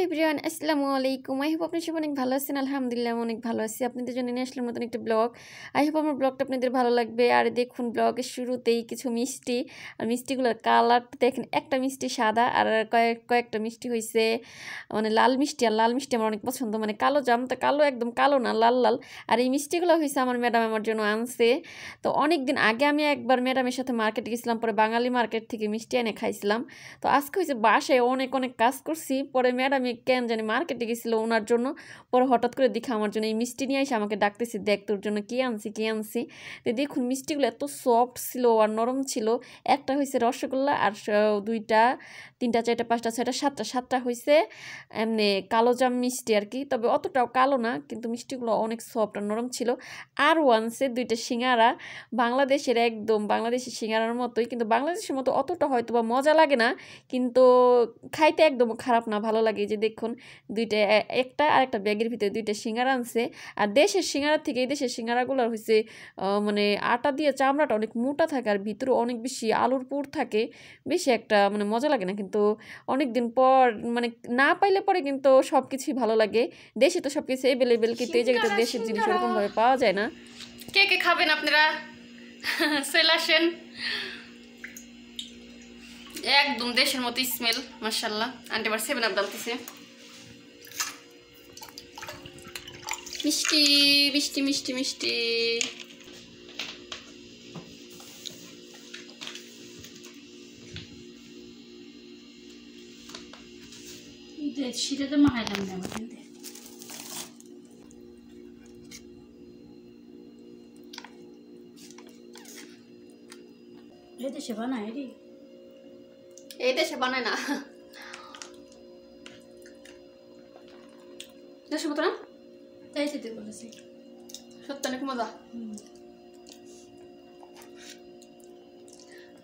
Hello everyone, আসসালামু আলাইকুম। I hope আপনারা সবাই অনেক ভালো আছেন। আলহামদুলিল্লাহ অনেক ভালো আছি। আপনাদের জন্য নিয়ে আসলাম নতুন একটা ব্লগ। আই হোপ আমার ব্লগটা আপনাদের ভালো লাগবে। আর দেখুন ব্লগের শুরুতেই কিছু মিষ্টি, আর মিষ্টিগুলোর কালার দেখেন, একটা মিষ্টি সাদা আর কয়েকটা মিষ্টি হয়েছে মানে লাল মিষ্টি। আর লাল মিষ্টি আমার অনেক পছন্দ, মানে কালো জাম তো কালো, একদম কালো না, লাল লাল। আর এই মিষ্টিগুলো হয়েছে আমার ম্যাডাম আমার জন্য আনছে। তো অনেক দিন আগে আমি একবার ম্যাডামের সাথে মার্কেটে গেছিলাম, পরে বাঙালি মার্কেট থেকে মিষ্টি এনে খাইছিলাম। তো আজকে হয়েছে বাসায় অনেক অনেক কাজ করছি, পরে ম্যাডামে কেন জানি মার্কেটে গেছিলো ওনার জন্য, পরে হঠাৎ করে দেখে আমার জন্য এই মিষ্টি নিয়ে এসে আমাকে ডাকতেছি, দেখ তোর জন্য কী আনছি কী আনছি। তো দেখুন মিষ্টিগুলো এত সফট ছিল আর নরম ছিল। একটা হয়েছে রসগোল্লা, আর দুইটা, তিনটা, চারটা, পাঁচটা, ছয়টা, সাতটা হয়েছে এমনি কালো জাম মিষ্টি আর কি। তবে অতটাও কালো না, কিন্তু মিষ্টিগুলো অনেক সফট আর নরম ছিল। আর আনছে দুইটা সিঙ্গারা, বাংলাদেশের একদম বাংলাদেশের সিঙ্গারার মতোই, কিন্তু বাংলাদেশের মতো অতটা হয়তো বা মজা লাগে না, কিন্তু খাইতে একদম খারাপ না, ভালো লাগে। যে দেখুন দুইটা, একটা আর একটা ব্যাগের ভিতরে দুইটা সিঙ্গারা আনছে। আর দেশের সিঙ্গারার থেকে এই দেশের সিঙ্গারাগুলো হচ্ছে মানে আটা দিয়ে চামড়াটা অনেক মোটা থাকে, আর ভিতরে অনেক বেশি আলুর পুর থাকে, বেশি একটা মানে মজা লাগে না। কিন্তু অনেক দিন পর মানে না পাইলে পরে কিন্তু সব কিছুই ভালো লাগে। দেশে তো সব কিছু অ্যাভেলেবেল, কিন্তু এই জায়গাতে দেশের জিনিস ওরকমভাবে পাওয়া যায় না। কে কে খাবেন আপনারা? চলে আসেন। একদম দেশের মতো স্মেল, মাশাআল্লাহ। আন্টি আবার 7 আপ ডালতেছে। মিষ্টি মিষ্টি মিষ্টি মিষ্টি। শীতে মাখাইলাম না কিন্তু এই দেশে বানায় রে, এই দেশে বানায় না, দেশের মতো না, তাই যেতে বলেছি। সত্যি অনেক মজা।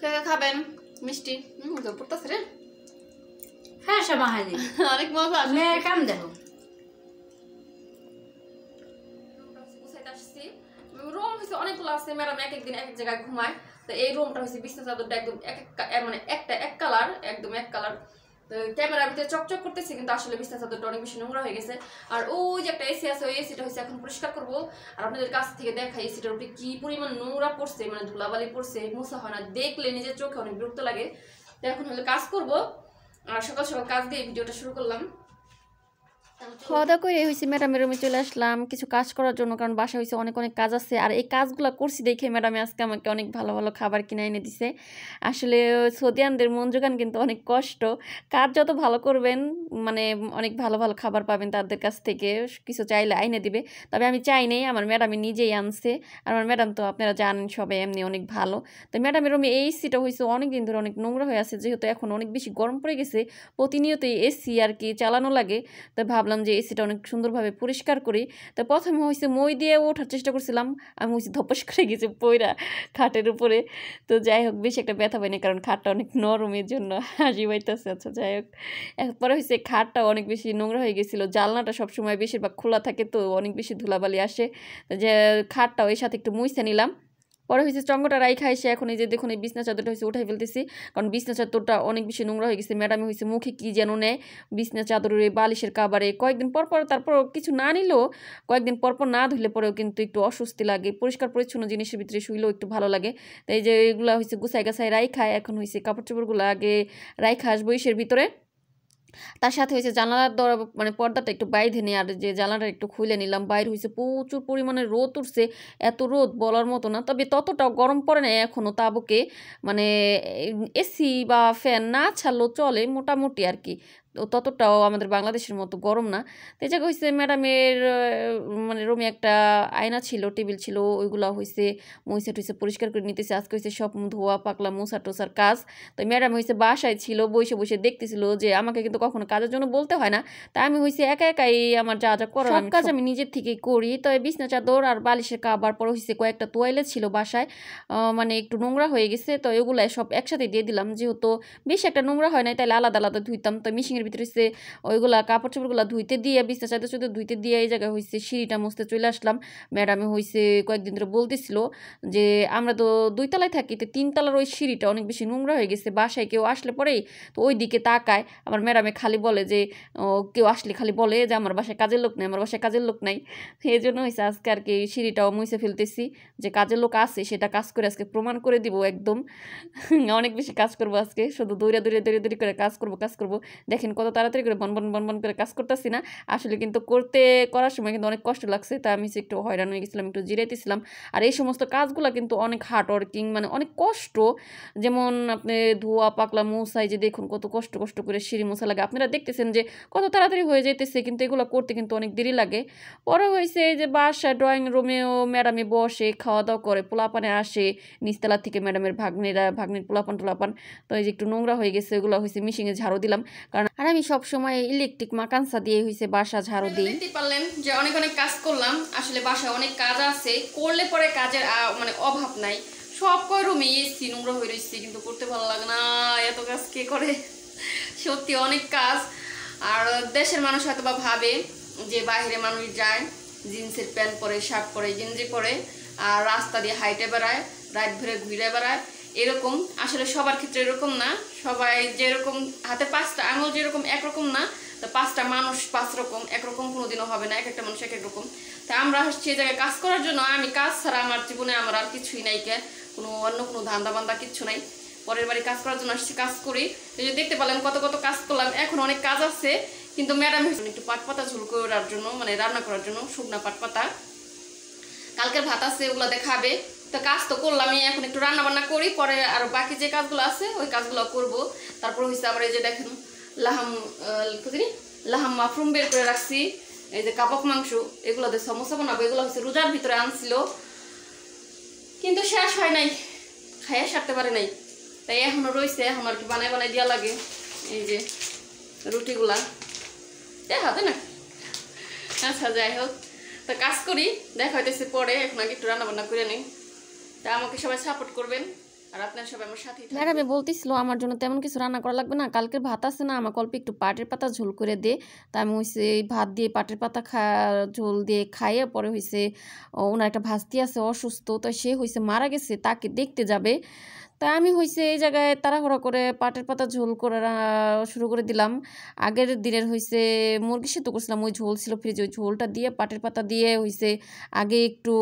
কে খাবেন মিষ্টি? মজা পড়তেছে রে, হ্যাঁ সব মাখাইলি অনেক মজা। মেয়ের কাম দেখো। রুম হচ্ছে অনেকগুলো আছে, ম্যাডাম এক একদিন এক এক জায়গায় ঘুমায়। তো এই রুমটা হচ্ছে বিছনা চাদরটা একদম মানে এক কালার, একদম এক কালার। তো ক্যামেরার ভিতরে চকচক করতেছে, কিন্তু আসলে বিছনা চাদরটা অনেক বেশি নোংরা হয়ে গেছে। আর ওই যে একটা এসি আছে, ওই এসিটা হচ্ছে এখন পরিষ্কার করবো। আর আপনাদের কাছ থেকে দেখাই এসিটার উপরে কি পরিমাণ নোংরা পড়ছে, মানে ধুলাবালি পড়ছে, মোছা হয় না, দেখলে নিজের চোখে অনেক বিরক্ত লাগে। তো এখন হলে কাজ করবো, আর সকাল সকাল কাজ দিয়ে ভিডিওটা শুরু করলাম। খাওয়া দাওয়া করে হয়েছে ম্যাডামের রুমে চলে আসলাম কিছু কাজ করার জন্য, কারণ বাসা হয়েছে অনেক অনেক কাজ আছে। আর এই কাজগুলো করছি দেখে ম্যাডামে আজকে আমাকে অনেক ভালো ভালো খাবার কিনে এনে দিছে। আসলে সৌদিয়ানদের মন জোগান কিন্তু অনেক কষ্ট, কাজ যত ভালো করবেন মানে অনেক ভালো ভালো খাবার পাবেন তাদের কাছ থেকে, কিছু চাইলে আইনে দিবে। তবে আমি চাই নেই, আমার ম্যাডামে নিজেই আনছে। আর আমার ম্যাডাম তো আপনারা জানেন সবাই এমনি অনেক ভালো। তো ম্যাডামের রুমে এই এসিটা হয়েছে অনেক দিন ধরে অনেক নোংরা হয়ে আছে, যেহেতু এখন অনেক বেশি গরম পড়ে গেছে, প্রতিনিয়ত এসি আর কি চালানো লাগে। তো ভাবলাম যে এসিটা অনেক সুন্দরভাবে পরিষ্কার করি। তো প্রথমে হয়েছে মই দিয়ে ওঠার চেষ্টা করছিলাম, আমি হয়েছে ধপাস করে গেছি পয়রা খাটের উপরে। তো যাই হোক বেশি একটা ব্যথা পাইনি, কারণ খাটটা অনেক নরমের জন্য হাসি পাইতেছে। আচ্ছা যাই হোক, এরপরে হয়েছে খাটটা অনেক বেশি নোংরা হয়ে গেছিলো, জানলাটা সবসময় বেশিরভাগ খোলা থাকে, তো অনেক বেশি ধুলাবালি আসে। যে খাটটা ওই সাথে একটু মুইছে নিলাম। পরে হয়েছে চঙ্গটা রাইখা এসে এখন এই যে দেখুন এই বিছনা চাদরটা হয়েছে উঠাই ফেলতেছি, কারণ বিছনা চাদরটা অনেক বেশি নোংরা হয়ে গেছে। ম্যাডামে হয়েছে মুখে কি যেন নেয় বিছনা চাদরের বালিশের কাবারে, কয়েকদিন পর পর, তারপর কিছু না নিলেও কয়েকদিন পর পর না ধুলে পরেও কিন্তু একটু অস্বস্তি লাগে। পরিষ্কার পরিচ্ছন্ন জিনিসের ভিতরে শুইলেও একটু ভালো লাগে। তাই এই যে এগুলো হয়েছে গুছাই গাছাই রাইখায় এখন হয়েছে কাপড় চোপড়গুলো আগে রাইখা আসবো ইসের ভিতরে। তার সাথে হয়েছে জানালার মানে পর্দাটা একটু বাইরে নিয়ে, আর যে জানালাটা একটু খুলে নিলাম। বাইরে হয়েছে প্রচুর পরিমাণে রোদ উঠছে, এত রোদ বলার মতো না। তবে ততটাও গরম পড়ে না এখনও তাবুকে, মানে এসি বা ফ্যান না ছাড়লেও চলে মোটামুটি আর কি, ততটাও আমাদের বাংলাদেশের মতো গরম না। তো এই জায়গা হয়েছে ম্যাডামের মানে রুমে একটা আয়না ছিল, টেবিল ছিল, ওইগুলো হয়েছে মুইসা টুইসা পরিষ্কার করে নিতেছে। আজকে হয়েছে সব ধোয়া পাকলা মোছা টোসার কাজ। তো ম্যাডাম হয়েছে বাসায় ছিল, বসে বসে দেখতেছিল, যে আমাকে কিন্তু কখনো কাজের জন্য বলতে হয় না। তাই আমি হয়েছে একা একাই আমার যা যা করার সব কাজ আমি নিজের থেকেই করি। তো এই বিছনা চাদর আর বালিশের কাবার পর হয়েছে কয়েকটা তোয়ালে ছিল বাসায়, মানে একটু নোংরা হয়ে গেছে, তো এগুলো সব একসাথে দিয়ে দিলাম। যেহেতু বেশি একটা নোংরা হয় নাই, তাহলে আলাদা আলাদা ধুইতাম। তো মিশিংয়ের ভিতরে হচ্ছে ওইগুলা কাপড় চোপড়গুলো ধুইতে দিয়ে বিছনা চাদর চুদর ধুইতে দিয়ে এই জায়গায় হচ্ছে সিঁড়িটা মুছতে চলে আসলাম। ম্যাডামে হচ্ছে কয়েকদিন ধরে বলতেছিল যে আমরা তো 2 তলায় থাকি, তো 3 তলার ওই সিঁড়িটা অনেক বেশি নোংরা হয়ে গেছে, বাসায় কেউ আসলে পরেই তো ওই দিকে তাকায়। আমার ম্যাডামে খালি বলে যে কেউ আসলে খালি বলে যে আমার বাসায় কাজের লোক নাই, আমার বাসায় কাজের লোক নাই। এই জন্য হয়েছে আজকে আর কি সিঁড়িটাও মুছে ফেলতেছি, যে কাজের লোক আছে সেটা কাজ করে আজকে প্রমাণ করে দিব একদম। অনেক বেশি কাজ করবো আজকে, শুধু দৌড়ে দৌড়ে দৌড়ে দৌড়ে করে কাজ করবো। দেখেন কত তাড়াতাড়ি করে বন করে কাজ করতেছি না আসলে, কিন্তু করার সময় কিন্তু অনেক কষ্ট লাগছে, তা আমি একটু হয়রান হয়ে গেছিলাম, একটু জিরাইতেছিলাম। আর এই সমস্ত কাজগুলো কিন্তু অনেক হার্ড ওয়ার্কিং, মানে অনেক কষ্ট। যেমন আপনি ধোয়া পাকলা মোছাই, যে দেখুন কত কষ্ট করে সিঁড়ি মোছা লাগে, আপনারা দেখতেছেন যে কত তাড়াতাড়ি হয়ে যাইতেছে, কিন্তু এগুলো করতে কিন্তু অনেক দেরি লাগে। পরে হয়েছে যে বাসা ড্রয়িং রুমেও ম্যাডামে বসে খাওয়া দাওয়া করে, পোলাপানে আসে নিচতলা থেকে ম্যাডামের ভাগ্নির পোলাপান তো এই যে একটু নোংরা হয়ে গেছে, এগুলো হয়েছে মিশিংয়ে ঝাড়ু দিলাম, কারণ আর আমি সবসময় ইলেকট্রিক মাকানসা দিয়ে হয়েছে বাসা ঝাড়ু দিই। দেখতে পারলেন যে অনেক কাজ করলাম, আসলে বাসায় অনেক কাজ আছে, করলে পরে কাজের মানে অভাব নাই। সব কয় রুমে এসছি, নোংরা হয়ে রয়েছে, কিন্তু করতে ভালো লাগে না, এত কাজ কে করে, সত্যি অনেক কাজ। আর দেশের মানুষ হয়তো বা ভাবে যে বাইরে মানুষ যায় জিন্সের প্যান্ট পরে, শার্ট পরে, গেঞ্জি পরে, আর রাস্তা দিয়ে হাইটে বেড়ায়, রাত ভরে ঘুরে বেড়ায়, এরকম। আসলে সবার ক্ষেত্রে এরকম না, সবাই যেরকম হাতে 5টা আঙুল যেরকম একরকম না, তো 5টা মানুষ 5 রকম, একরকম কোনোদিনও হবে না, এক একটা মানুষ এক এক রকম। তা আমরা হচ্ছে এই জায়গায় কাজ করার জন্য, আমি কাজ ছাড়া আমার জীবনে আমার আর কিছুই নাই, অন্য কোনো ধান্দা বান্দা কিচ্ছু নাই, পরের বাড়ি কাজ করার জন্য আসছি, কাজ করি। এই যে দেখতে পেলেন কত কাজ করলাম, এখন অনেক কাজ আছে, কিন্তু ম্যাডাম একটু পাট পাতা ঝোল করার জন্য, মানে রান্না করার জন্য শুকনা পাট পাতা, কালকের ভাত আছে, ওগুলো দেখাবে। তো কাজ তো করলামই, এখন একটু রান্না বান্না করি, পরে আর বাকি যে কাজগুলো আছে ওই কাজগুলো করব। তারপর হচ্ছে আবার এই যে দেখেন লাহাম মাফরুম বের করে রাখছি, এই যে কাবাব মাংস, এগুলো দিয়ে সমোসা বানাবো, এগুলো হচ্ছে রোজার ভিতরে আনছিল, কিন্তু শেষ হয় নাই, খাইয়া সারতে পারে নাই, তাই এখনো রয়েছে, এখন আর কি বানাই দেওয়া লাগে। এই যে রুটিগুলা দেখাতে না, আচ্ছা যাই হোক, তো কাজ করি, দেখা হইতেছে পরে, এখন আগে একটু রান্না বান্না করে নিই। তা আমাকে সবাই সাপোর্ট করবেন, আর আপনারা সবাই আমার সাথেই থাকবেন। ম্যাডামে বলতেছিল আমার জন্য তেমন কিছু রান্না করা লাগবে না, কালকের ভাত আছে না, আমাকে অল্প একটু পাটের পাতা ঝোল করে দে। তা আমি হয়েছে ভাত দিয়ে পাটের পাতা ঝোল দিয়ে খাইয়ে, পরে হয়েছে ওনার একটা ভাস্তি আছে অসুস্থ, তো সে হয়েছে মারা গেছে, তাকে দেখতে যাবে। তাই আমি হয়েছে এই জায়গায় তাড়াহুড়া করে পাটের পাতা ঝোল করে শুরু করে দিলাম। আগের দিনের হয়েছে মুরগি সেদ্ধ করছিলাম, ওই ঝোল ছিল ফ্রিজে, ওই ঝোলটা দিয়ে পাটের পাতা দিয়ে হয়েছে আগে একটু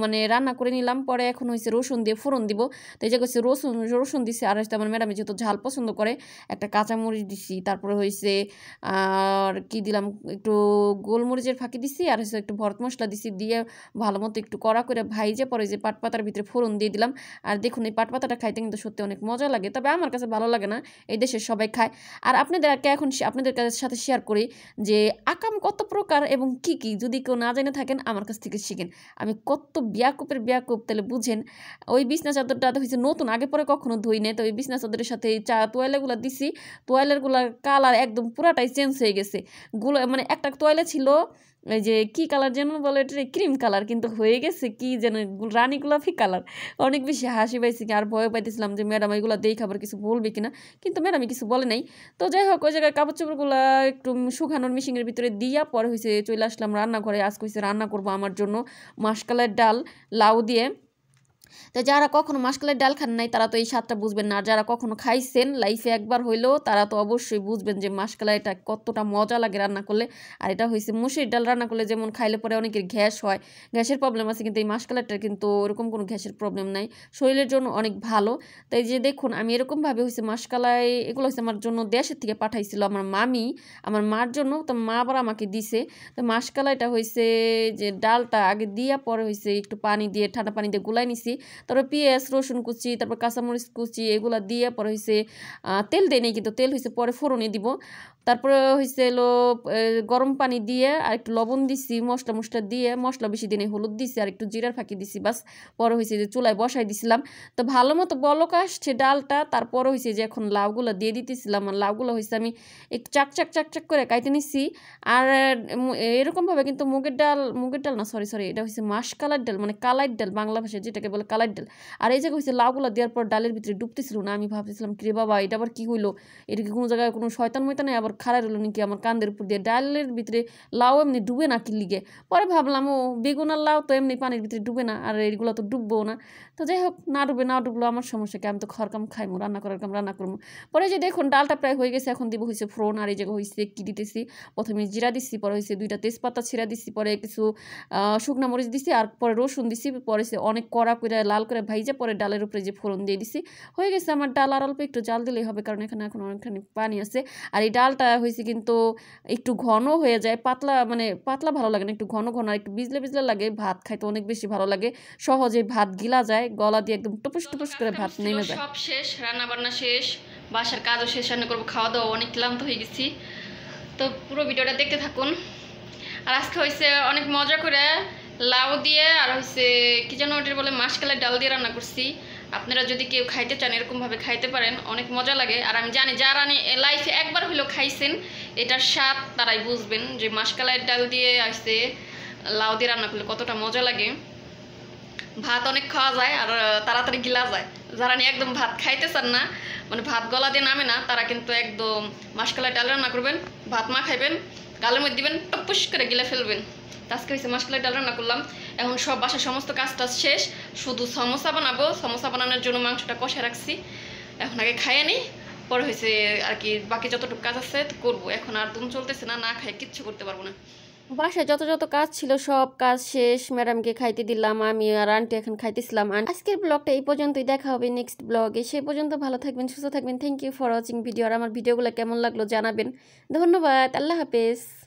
মানে রান্না করে নিলাম, পরে এখন হয়েছে রসুন দিয়ে ফোড়ন দিব। তো এই জায়গায় হচ্ছে রসুন দিছি, আর হচ্ছে আমার ম্যাডামে যেহেতু ঝাল পছন্দ করে একটা কাঁচামরিচ দিছি, তারপরে হয়েছে আর কি দিলাম, একটু গোলমরিচের ফাঁকি দিছি, আর হচ্ছে একটু ভরত মশলা দিছি, দিয়ে ভালো মতো একটু কড়া করে ভাইজে পরে যে পাট পাতার ভিতরে ফোড়ন দিয়ে দিলাম। আর দেখুন এই পাট পাতাটা খাইতে কিন্তু সত্যি অনেক মজা লাগে, তবে আমার কাছে ভালো লাগে না, এই দেশের সবাই খায়। আর আপনাদের সাথে শেয়ার করি যে আকাম কত প্রকার এবং কি কি, যদি কেউ না জেনে থাকেন আমার কাছ থেকে শিখেন। আমি কত বিয়াকুপ তাহলে বুঝেন। ওই বিছনা চাদরটা হয়েছে নতুন, আগে পরে কখনো ধুই নেই, তো ওই বিছনা চাদরের সাথে এই তোয়ালেগুলো দিছি, তোয়ালেরগুলার কালার একদম পুরাটাই চেঞ্জ হয়ে গেছে। মানে একটা তোয়ালে ছিল এই যে কি কালার যেন বলে, এটা ক্রিম কালার, কিন্তু হয়ে গেছে কি যেন রানী গোলাপি কালার। অনেক বেশি হাসি পাইছি, আর ভয় পাইতেছিলাম যে ম্যাডাম এগুলো দেখে খাবার কিছু বলবে কিনা, কিন্তু ম্যাডামই কিছু বলে নাই। তো যাই হোক, ওই জায়গায় কাপড় চোপড়গুলো একটু শুকানোর মেশিনের ভিতরে দিয়া পরে হয়েছে চলে আসলাম রান্নাঘরে। আজকে হয়েছে রান্না করবো আমার জন্য মাসকলাইয়ের ডাল লাউ দিয়ে। তো যারা কখনো মাসকলাইয়ের ডাল খান নাই তারা তো এই স্বাদটা বুঝবেন না, আর যারা কখনো খাইছেন লাইফে একবার হইলেও তারা তো অবশ্যই বুঝবেন যে মাসকলাইটা কতটা মজা লাগে রান্না করলে। আর এটা হয়েছে মুসুরির ডাল রান্না করলে, যেমন খাইলে পরে অনেকের গ্যাস হয়, গ্যাসের প্রবলেম আছে, কিন্তু এই মাসকলাইটার কিন্তু ওরকম কোনো গ্যাসের প্রবলেম নাই, শরীরের জন্য অনেক ভালো। তাই যে দেখুন আমি এরকমভাবে হয়েছে মাসকলাই, এগুলো হচ্ছে আমার জন্য দেশের থেকে পাঠাইছিল আমার মামি, আমার মার জন্য, তো মা আবার আমাকে দিছে। তো মাসকলাইটা হয়েছে যে ডালটা আগে দিয়া পরে হয়েছে একটু পানি দিয়ে, ঠান্ডা পানি দিয়ে গুলাই নিছি, তারপর পেঁয়াজ রসুন কুচি, তারপর কাঁচামরিচ কুচি এগুলা দিয়ে পরে হয়েছে তেল দেয় নেই, কিন্তু তেল হয়েছে পরে ফোড়নে দিব। তারপরে হয়েছে এলো গরম পানি দিয়ে আর একটু লবণ দিছি, মশলা দিয়ে, মশলা বেশি দিনে হলুদ দিছি আর একটু জিরার ফাঁকি দিছি, বাস। পরে হয়েছে যে চুলায় বসাই দিছিলাম, তো ভালো মতো বলক আসছে ডালটা। তারপরে হয়েছে যে এখন লাউগুলো দিয়ে দিতেছিলাম, আর লাউগুলো হয়েছে আমি একটু চাক করে কাইতে নিছি। আর এরকমভাবে কিন্তু মুগের ডাল না, সরি এটা হচ্ছে মাসকলাইয়ের ডাল, মানে কালাইয়ের ডাল বাংলা ভাষায় যেটাকে বলে কালাইয়ের ডাল। আর এই জায়গায় হচ্ছে লাউগুলো দেওয়ার পর ডালের ভিতরে ডুবতেছিল না, আমি ভাবতেছিলাম কিরে বাবা এটা আবার কি হইলো, এটা কি কোনো জায়গায় কোনো শয়তান ময়তানে আবার পর খাড়াই রইল নাকি আমার কান্দের উপর দিয়ে। ডালের ভিতরে লাউ এমনি ডুবে না কি লিগে, পরে ভাবলাম ও বেগুন আর লাউ তো এমনি পানির ভিতরে ডুবে না, আর এইগুলো তো ডুববো না। তো যাই হোক, না ডুবে না ডুবলো আমার সমস্যা কি, আমি তো খরকাম খাইমু, রান্না করার কাম রান্না করবো। পরে যে দেখুন ডালটা প্রায় হয়ে গেছে, এখন দিব হয়েছে ফোড়ন। আর এই জায়গায় হয়েছে কি দিতেছি, প্রথমে জিরা দিচ্ছি, পরে হয়েছে 2টা তেজপাতা ছিঁড়া দিচ্ছি, পরে কিছু শুকনা মরিচ দিছি, আর পরে রসুন দিছি, পরে অনেক কড়া করে লাল করে ভাইজে পরে ডালের উপরে যে ফোড়ন দিয়ে দিছি। হয়ে গেছে আমার ডাল। আর অল্প একটু জাল দিলেই হবে, কারণ এখানে এখন অনেকখানি পানি আছে। আর এই ডালটা হয়েছে কিন্তু একটু ঘন হয়ে যায়, পাতলা মানে পাতলা ভালো লাগে না, একটু ঘন ঘন আর একটু বিজলে বিজলে লাগে, ভাত খাইতে অনেক বেশি ভালো লাগে, সহজে ভাত গিলা যায়, গলা দিয়ে একদম টুপুস টুপুস করে ভাত নেমে যায়। সব শেষ, রান্না বান্না শেষ, বাসার কাজও শেষ, রান্না করবো, খাওয়া দাওয়া, অনেক ক্লান্ত হয়ে গেছি। তো পুরো ভিডিওটা দেখতে থাকুন। আর আজকে হয়েছে অনেক মজা করে লাউ দিয়ে আর হয়েছে কি যেন ওটার বলে মাসকালের ডাল দিয়ে রান্না করছি। আপনারা যদি কেউ খাইতে চান এরকমভাবে খাইতে পারেন, অনেক মজা লাগে। আর আমি জানি যারা লাইফে একবার হলেও খাইছেন এটার স্বাদ তারাই বুঝবেন যে মাসকালের ডাল দিয়ে আসছে লাউ দিয়ে রান্না করলে কতটা মজা লাগে। ভাত অনেক খাওয়া যায় আর তাড়াতাড়ি গিলা যায়। যারা একদম ভাত খাইতে চান না, মানে ভাত গলা দিয়ে নামে না, তারা কিন্তু একদম মাসকালের ডাল রান্না করবেন, ভাত মা খাইবেন, গালের মধ্যে দিবেন, টপুস করে গিলে ফেলবেন। আজকে হয়েছে মাসকালের ডাল রান্না করলাম। এখন সব বাসার সমস্ত কাজটা শেষ, শুধু সমোসা বানাবো। সমোসা বানানোর জন্য মাংসটা কষে রাখছি, এখন আগে খাইয়ে নিই, পরে হয়েছে আর কি বাকি যতটুকু কাজ আছে তো করবো। এখন আর দুম চলতেছে না, না খাই কিচ্ছু করতে পারবো না। বাসায় যত কাজ ছিল সব কাজ শেষ, ম্যাডামকে খাইতে দিলাম, আমি আর আন্টি এখন খাইতেছিলাম। আজকের ব্লগটা এই পর্যন্তই, দেখা হবে নেক্সট ব্লগে। সে পর্যন্ত ভালো থাকবেন, সুস্থ থাকবেন। Thank you for watching video. আর আমার ভিডিওগুলো কেমন লাগলো জানাবেন। ধন্যবাদ, আল্লাহ হাফেজ।